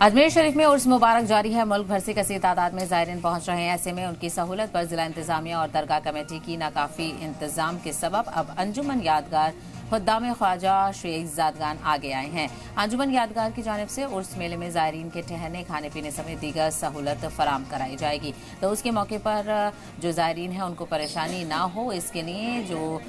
अजमेर शरीफ में उर्स मुबारक जारी है। मुल्क भर से कसीर तादाद में ज़ायरीन पहुंच रहे हैं। ऐसे में उनकी सहूलत पर जिला इंतजामिया और दरगाह कमेटी की नाकाफी इंतजाम के सबब अब अंजुमन यादगार खुद्दाम ख्वाजा शेख ज़ादगान आगे आए हैं। अंजुमन यादगार की जानिब से उर्स मेले में ज़ायरीन के ठहरने, खाने पीने समेत दीगर सहूलत फराम कराई जाएगी। तो उसके मौके पर जो ज़ायरीन है उनको परेशानी ना हो, इसके लिए जो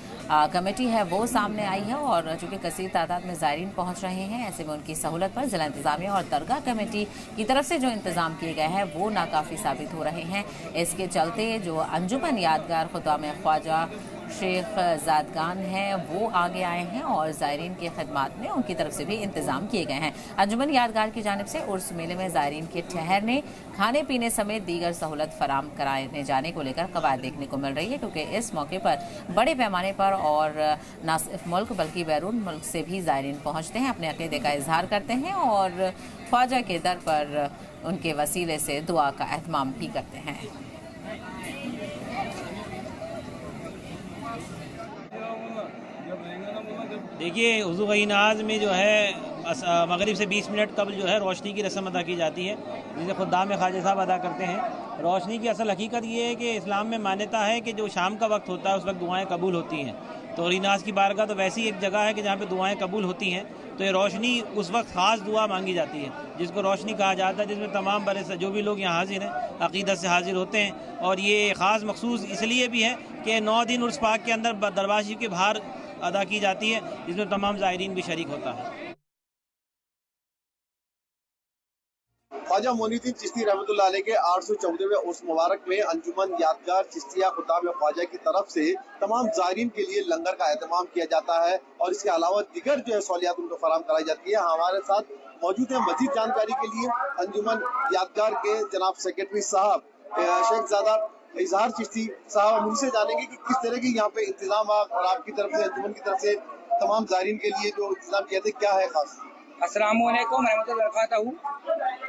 कमेटी है वो सामने आई है। और चूंकि कसीर तादाद में ज़ायरीन पहुंच रहे हैं, ऐसे में उनकी सहूलत पर जिला इंतजामिया और दरगाह कमेटी की तरफ से जो इंतजाम किए गए हैं वो नाकाफी साबित हो रहे हैं। इसके चलते जो अंजुमन यादगार खुद्दाम ख्वाजा शेख ज़ादगान हैं वो आगे आए हैं और ज़ायरीन की खिदमत में उनकी तरफ से भी इंतजाम किए गए हैं। अंजुमन यादगार की जानिब से उर्स मेले में ज़ायरीन के ठहरने, खाने पीने समेत दीगर सहूलत फराम कराने जाने को लेकर कवायद देखने को मिल रही है, क्योंकि इस मौके पर बड़े पैमाने पर और न सिर्फ मुल्क बल्कि बैरून मुल्क से भी ज़ायरीन पहुँचते हैं, अपने अकीदे का इजहार करते हैं और ख्वाजा के दर पर उनके वसीले से दुआ का एहतमाम भी करते हैं। देखिए, वज़ू का नमाज में जो है मगरिब से 20 मिनट कबल जो है रोशनी की रस्म अदा की जाती है, जिसे खुद्दाम ख्वाजा साहब अदा करते हैं। रोशनी की असल हकीकत ये है कि इस्लाम में मान्यता है कि जो शाम का वक्त होता है उस वक्त दुआएं कबूल होती हैं। तो रीनाज की बारगाह तो वैसी एक जगह है कि जहाँ पे दुआएं कबूल होती हैं। तो ये रोशनी उस वक्त ख़ास दुआ मांगी जाती है जिसको रोशनी कहा जाता है, जिसमें तमाम बड़े जो भी लोग यहाँ हाजिर हैं अक़ीदत से हाजिर होते हैं। और ये ख़ास मखसूस इसलिए भी है कि 9 दिन उर्स पाक के अंदर दरबार शरीफ के बाहर अदा की जाती है, जिसमें तमाम ज़ायरीन भी शरीक होता है। ख्वाजा मोइनुद्दीन चिश्ती रहमतुल्लाह अलैह के 814वें उर्स मुबारक में अंजुमन यादगार चिश्तिया खुद्दाम ख्वाजा की तरफ से तमाम ज़ायरीन के लिए लंगर का एहतमाम किया जाता है और इसके अलावा दीगर जो है सहूलियात उनको फराम कराई जाती है। हमारे साथ मौजूद है मजीद जानकारी के लिए अंजुमन यादगार के जनाब सेक्रेटरी साहब शेखजादा इजहार चिश्ती साहब। हम उनसे जानेंगे कि किस तरह के यहाँ पे इंतजाम और आपकी तरफ से अंजुमन की तरफ से तमाम ज़ायरीन के लिए जो इंतजाम किया था क्या है खास। अस्सलाम वालेकुम रहमतुल्लाहि व बरकातहू।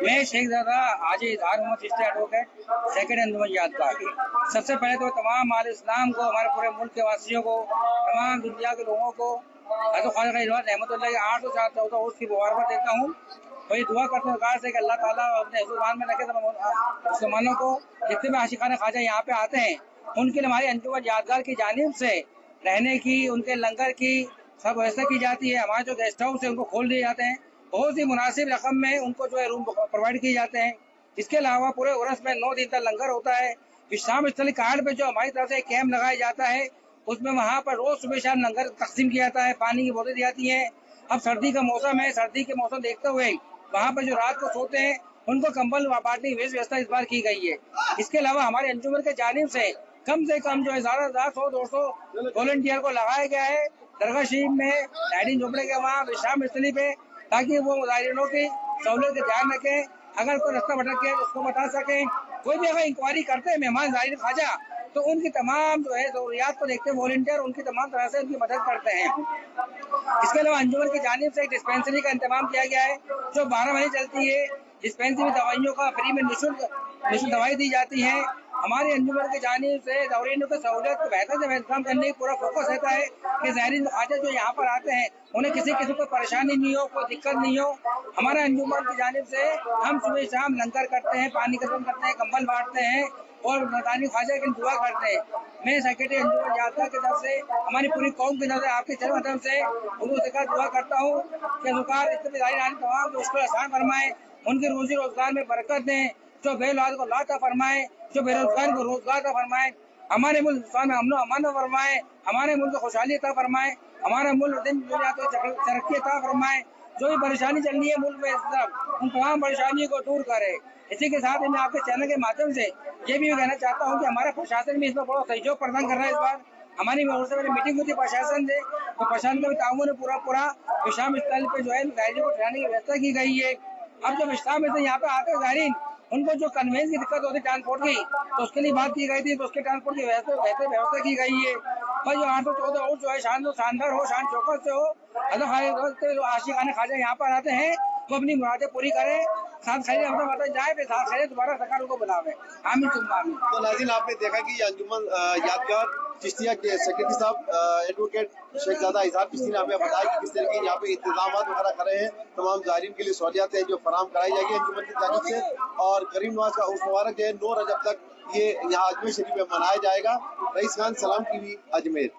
मैं शेखजादा हाजी इजहार मोहम्मद चिश्ती एडवोकेट सेक्रेटरी अंजुमन यादगार। सबसे पहले तो तमाम आल इस्लाम को, हमारे पूरे मुल्क के वासियों को, तमाम दुनिया के लोगों को ख्वाजा रहमतुल्लाह के 814 उर्स की मुबारकबाद देता हूँ। वही दुआ करते हैं से कि अल्लाह ताला अपने हिफ्ज़-ए-ईमान में रखे मुसलमानों को, जितने भी आशिकान ख्वाजा यहाँ पे आते हैं उनके लिए हमारी अंजुमन यादगार की जानिब से रहने की, उनके लंगर की सब व्यवस्था की जाती है। हमारे जो गेस्ट हाउस है उनको खोल दिए जाते हैं, बहुत ही मुनासिब रकम में उनको जो है रूम प्रोवाइड किए जाते हैं। इसके अलावा पूरे उर्स में 9 दिन तक लंगर होता है। विश्राम स्थली कार्ड पे जो हमारी तरफ से कैंप लगाया जाता है उसमें वहाँ पर रोज सुबह शाम लंगर तकसीम किया जाता है, पानी की बोतलें दी जाती हैं। अब सर्दी का मौसम है, सर्दी के मौसम देखते हुए वहाँ पर जो रात को सोते हैं उनको कंबल बांटने की व्यवस्था इस बार की गई है। इसके अलावा हमारे अंजुमन के जानिब से कम जो है 100-200 वॉलंटियर को लगाया गया है दरगाह शरीफ में, डाइनिंग झोपड़े के वहाँ विश्राम स्थली पे, ताकि वो ज़ायरीनों की सहूलियत का ध्यान रखें। अगर कोई रास्ता भटक के उसको बता सकें। कोई भी अगर इंक्वायरी करते हैं मेहमान ज़ायरीन ख्वाजा तो उनकी तमाम जो है ज़रूरियात को देखते हैं वॉलंटियर उनकी तमाम तरह से उनकी मदद करते हैं। इसके अलावा अंजुमन की जानिब से एक डिस्पेंसरी का इंतजाम किया गया है जो 12 महीने चलती है। डिस्पेंसरी में दवाइयों का फ्री में निःशुल्क दवाई दी जाती है। हमारे अंजुमन की जानिब से ज़ायरीनों की सहूलियत को बेहतर से बेहतर करने की पूरा फोकस रहता है कि ज़ायरीन ख्वाजा जो यहाँ पर आते हैं उन्हें किसी किस्म को परेशानी नहीं हो, कोई दिक्कत नहीं हो। हमारे अंजुमन की जानिब से हम सुबह शाम लंगर करते हैं, पानी का करते हैं, कंबल बांटते हैं और ज़ायरीन ख्वाजा की दुआ करते हैं। मैं सेक्रेटरी अंजुमन यादगार की तरफ से, हमारी पूरी कौम की तरफ से, आपकी तरफ से उनको सिखा दुआ करता हूँ कि ज़ुकार इतने ज़ायरीन तमाम तो उसको आसान फरमाए, उनके रोजी रोजगार में बरकत दें, जो बेऔलाद को लाता फरमाए, जो बेरोजगार को रोजगार का फरमाए, हमारे मुल्क में अमन अमान फरमाए, हमारे मुल्क को खुशहाली अता फरमाए, हमारा मुल्क दिन दुनिया को तरक्की अता फरमाए। जो भी परेशानी चल रही है मुल्क में इस तरफ उन तमाम परेशानियों को दूर करे। इसी के साथ मैं आपके चैनल के माध्यम से ये भी कहना चाहता हूँ कि हमारा प्रशासन भी इसमें बड़ा सहयोग प्रदान कर रहा है। इस बार हमारी ओर से मीटिंग हुई थी प्रशासन से, तो प्रशासन का भी ताउन पूरा विश्राम स्थल पे जो है ज़ायरीन को ठहरने की व्यवस्था की गई है। अब जब विश्राम स्थल यहाँ पे आते हैं ज़ायरीन, उनको जो कन्वेंस की दिक्कत होती है ट्रांसपोर्ट की, तो उसके लिए बात की गई थी, तो उसके ट्रांसपोर्ट की बेहतर व्यवस्था की गई है। और जो 814 और जो है शानदार हो, शान चौकस से हो, जो आशिकान ख्वाजा यहाँ पर आते हैं वो अपनी मुरादें पूरी करें, साथ खैर मतलब जाए फिर साथ खैर दोबारा सरकार को बुलावे। आमीन तुम आमीन। तो नाज़रीन आपने देखा कि अंजुमन यादगार चिश्तिया के सेक्रेटरी साहब एडवोकेट शेखजादा इजहार चिश्ती ने हमें बताया कि किस तरह के यहाँ पे इंतजाम वगैरह कर रहे हैं। तमाम ज़ायरीन के लिए सहूलियात जो फराम कराई जाएगी अंजुमन की जानिब से, और गरीब नवाज का उर्स मुबारक जो है 9 रजब तक ये यहाँ अजमेर शरीफ में मनाया जाएगा। रईस खान, सलाम टीवी, अजमेर।